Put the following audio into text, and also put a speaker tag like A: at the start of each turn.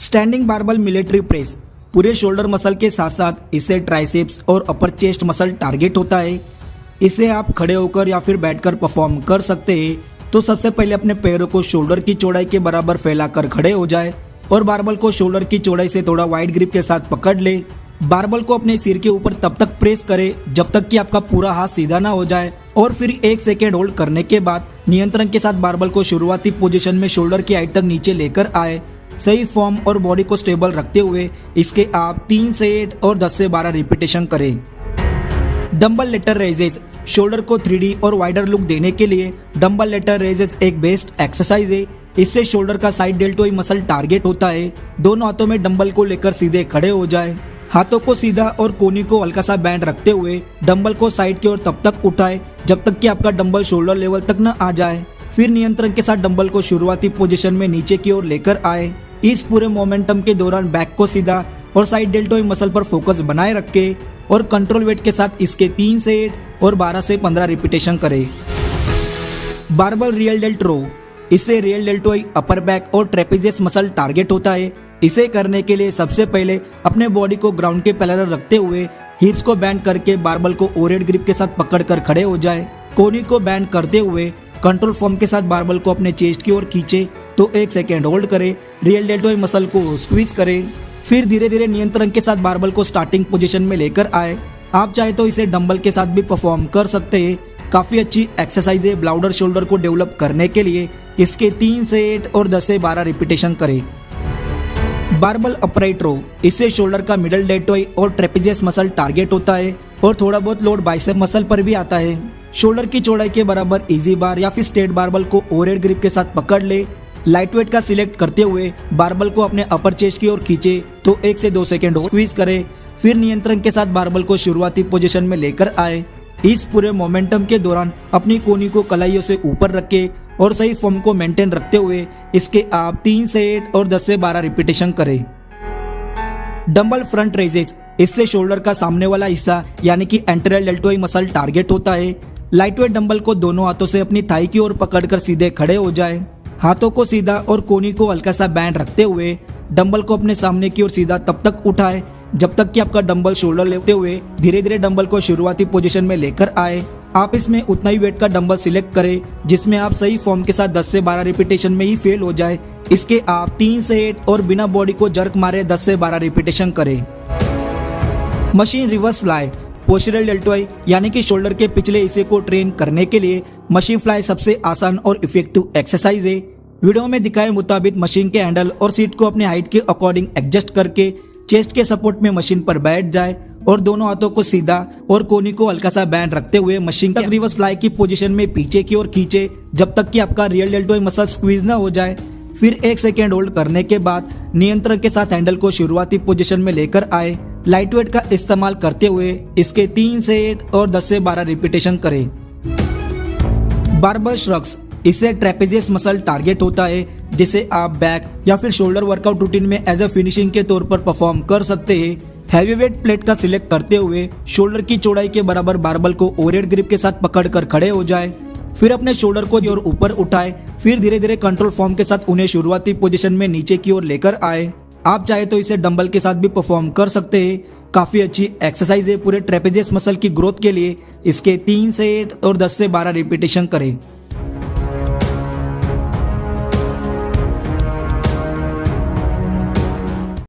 A: Standing barbell military press पूरे shoulder muscle के साथ साथ इससे ट्राइसेप्स और अपर चेस्ट मसल टारगेट होता है। इसे आप खड़े होकर या फिर बैठकर परफॉर्म कर सकते हैं। तो सबसे पहले अपने पैरों को शोल्डर की चौड़ाई के बराबर फैलाकर खड़े हो जाए और बारबल को शोल्डर की चौड़ाई से थोड़ा वाइड ग्रिप के साथ पकड़ ले। बारबल को अपने सिर के ऊपर तब तक प्रेस करे जब तक कि आपका पूरा हाथ सीधा ना हो जाए और फिर 1 सेकेंड होल्ड करने के बाद नियंत्रण के साथ बारबल को शुरुआती पोजीशन में शोल्डर की हाइट तक नीचे लेकर आए। सही फॉर्म और बॉडी को स्टेबल रखते हुए इसके आप 3 से 8 और 10 से 12 रिपीटेशन करें। डंबल लेटर रेजेस शोल्डर को 3D और वाइडर लुक देने के लिए डंबल लेटर रेजेस एक बेस्ट एक्सरसाइज है। इससे शोल्डर का साइड डेल्टोइड मसल टारगेट होता है। दोनों हाथों में डंबल को लेकर सीधे खड़े हो जाए। हाथों को सीधा और कोहनी को हल्का सा बैंड रखते हुए डंबल को साइड की ओर तब तक उठाए जब तक कि आपका डंबल शोल्डर लेवल तक न आ जाए। फिर नियंत्रण के साथ डंबल को शुरुआती पोजीशन में नीचे की ओर लेकर आए। इस पूरे मोमेंटम के दौरान बैक को सीधा और साइड डेल्टोइड मसल पर फोकस बनाए रखे और कंट्रोल वेट के साथ इसके 3 से 8 और 12 से 15 रिपीटेशन करें। बारबल रियल डेल्ट रो इससे रियल डेल्टोइड अपर बैक और ट्रेपेजियस मसल टारगेट होता है। इसे करने के लिए सबसे पहले अपने बॉडी को ग्राउंड के पैरेलल रखते हुए हिप्स को बैंड करके बारबल को ओवरहेड ग्रिप के साथ पकड़कर खड़े हो जाए। कोहनी को बैंड करते हुए कंट्रोल फॉर्म के साथ बारबल को अपने चेस्ट की ओर खींचे तो 1 सेकेंड होल्ड करें। रियल डेल्टोइड मसल को स्क्वीज करें। फिर धीरे धीरे नियंत्रण के साथ बारबल को स्टार्टिंग पोजीशन में लेकर आए। आप चाहे तो इसे डंबल के साथ भी परफॉर्म कर सकते हैं। काफी अच्छी एक्सरसाइज है ब्लाउडर शोल्डर को डेवलप करने के लिए। इसके 3 से 8 और 10 से 12 रिपीटेशन करें। बारबल अपराइट रो इससे शोल्डर का मिडल डेल्टोइड और ट्रेपेजियस मसल टारगेट होता है और थोड़ा बहुत लोड बाइसेप मसल पर भी आता है। शोल्डर की चौड़ाई के बराबर इजी बार या फिर स्ट्रेट बारबल को ओवरहेड ग्रिप के साथ पकड़ ले। लाइट वेट का सिलेक्ट करते हुए बारबल को अपने अपर चेस्ट की ओर खींचे तो 1 से 2 सेकेंड स्क्वीज करें। फिर नियंत्रण के साथ बारबल को शुरुआती पोजीशन में लेकर आए। इस पूरे मोमेंटम के दौरान अपनी कोहनी को कलाइयों से ऊपर रखे और सही फॉर्म को मेंटेन रखते हुए इसके आप 3 से 8 और 10 से 12 रिपीटेशन करें। डंबल फ्रंट रेजेस इससे शोल्डर का सामने वाला हिस्सा यानी कि एंटेरियर डेल्टोइड मसल टारगेट होता है। लाइट वेट डंबल को दोनों हाथों से अपनी थाई की ओर पकड़कर सीधे खड़े हो जाए। हाथों को सीधा और कोहनी को हल्का सा बैंड रखते हुए डंबल को अपने सामने की ओर सीधा तब तक उठाए जब तक कि आपका डंबल शोल्डर लेते हुए धीरे धीरे डंबल को शुरुआती पोजीशन में लेकर आए। आप इसमें उतना ही वेट का डंबल सिलेक्ट करें जिसमें आप सही फॉर्म के साथ 10 से 12 रिपीटेशन में ही फेल हो जाए। इसके आप 3 से 8 और बिना बॉडी को जर्क मारे 10 से 12 रिपीटेशन करें। Machine reverse fly posterior deltoid यानी कि शोल्डर के पिछले हिस्से को ट्रेन करने के लिए मशीन फ्लाई सबसे आसान और इफेक्टिव एक्सरसाइज है। वीडियो में दिखाए मुताबिक मशीन के हैंडल और सीट को अपने हाइट के अकॉर्डिंग एडजस्ट करके चेस्ट के सपोर्ट में मशीन पर बैठ जाए और दोनों हाथों को सीधा और कोहनी को हल्का सा बैंड रखते हुए मशीन तक रिवर्स फ्लाई की पोजीशन में पीछे की ओर खींचे जब तक कि आपका रियल डेल्टोइड मसल स्क्वीज ना हो जाए। फिर 1 सेकेंड होल्ड करने के बाद नियंत्रण के साथ हैंडल को शुरुआती पोजीशन में लेकर आए। लाइट वेट का इस्तेमाल करते हुए इसके 3 से 8 और 10 से 12 रिपीटेशन करें। बारबल श्रग्स इससे ट्रेपेजियस मसल टारगेट होता है जिसे आप बैक या फिर शोल्डर वर्कआउट रूटीन में एज ए फिनिशिंग के तौर पर परफॉर्म कर सकते हैं। हैवी वेट प्लेट का सिलेक्ट करते हुए शोल्डर की चौड़ाई के बराबर बारबल को ओवरहेड ग्रिप के साथ पकड़कर खड़े हो जाए। फिर अपने शोल्डर को और ऊपर उठाए। फिर धीरे धीरे कंट्रोल फॉर्म के साथ उन्हें शुरुआती पोजीशन में नीचे की ओर लेकर आए। आप चाहे तो इसे डंबल के साथ भी परफॉर्म कर सकते हैं। काफी अच्छी एक्सरसाइज है पूरे ट्रेपेजियस मसल की ग्रोथ के लिए। इसके 3 से 8 और 10 से 12 रिपीटेशन करें।